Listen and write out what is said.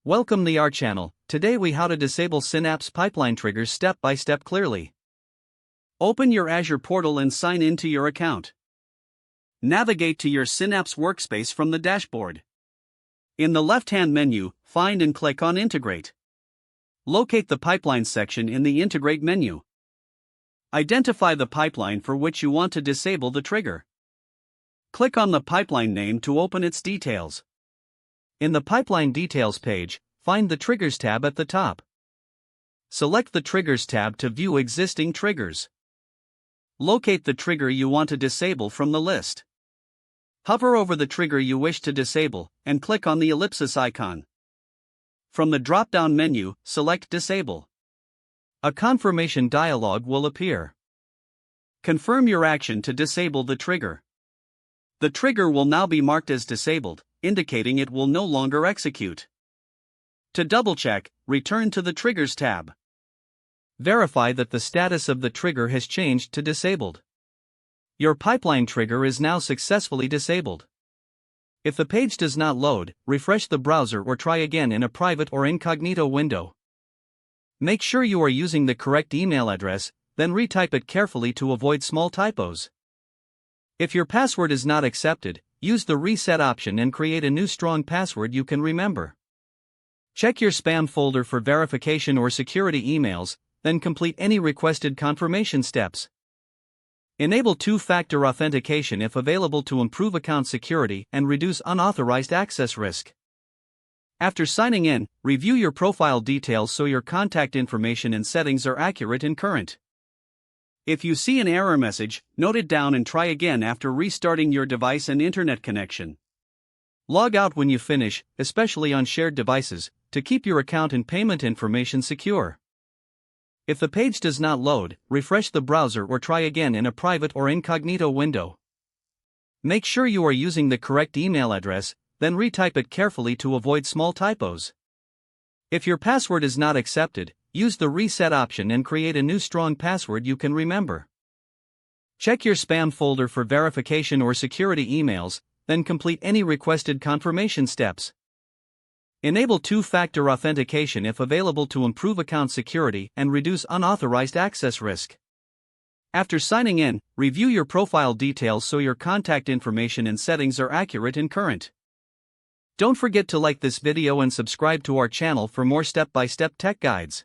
Welcome to our channel. Today we how to disable Synapse pipeline triggers step by step clearly. Open your Azure portal and sign in to your account. Navigate to your Synapse workspace from the dashboard. In the left-hand menu, find and click on Integrate. Locate the Pipeline section in the Integrate menu. Identify the pipeline for which you want to disable the trigger. Click on the pipeline name to open its details. In the Pipeline Details page, find the Triggers tab at the top. Select the Triggers tab to view existing triggers. Locate the trigger you want to disable from the list. Hover over the trigger you wish to disable, and click on the ellipsis icon. From the drop-down menu, select Disable. A confirmation dialog will appear. Confirm your action to disable the trigger. The trigger will now be marked as disabled, indicating it will no longer execute. To double-check, return to the Triggers tab. Verify that the status of the trigger has changed to disabled. Your pipeline trigger is now successfully disabled. If the page does not load, refresh the browser or try again in a private or incognito window. Make sure you are using the correct email address, then retype it carefully to avoid small typos. If your password is not accepted, use the reset option and create a new strong password you can remember. Check your spam folder for verification or security emails, then complete any requested confirmation steps. Enable two-factor authentication if available to improve account security and reduce unauthorized access risk. After signing in, review your profile details so your contact information and settings are accurate and current. If you see an error message, note it down and try again after restarting your device and internet connection. Log out when you finish, especially on shared devices, to keep your account and payment information secure. If the page does not load, refresh the browser or try again in a private or incognito window. Make sure you are using the correct email address, then retype it carefully to avoid small typos. If your password is not accepted, use the reset option and create a new strong password you can remember. Check your spam folder for verification or security emails, then complete any requested confirmation steps. Enable two-factor authentication if available to improve account security and reduce unauthorized access risk. After signing in, review your profile details so your contact information and settings are accurate and current. Don't forget to like this video and subscribe to our channel for more step-by-step tech guides.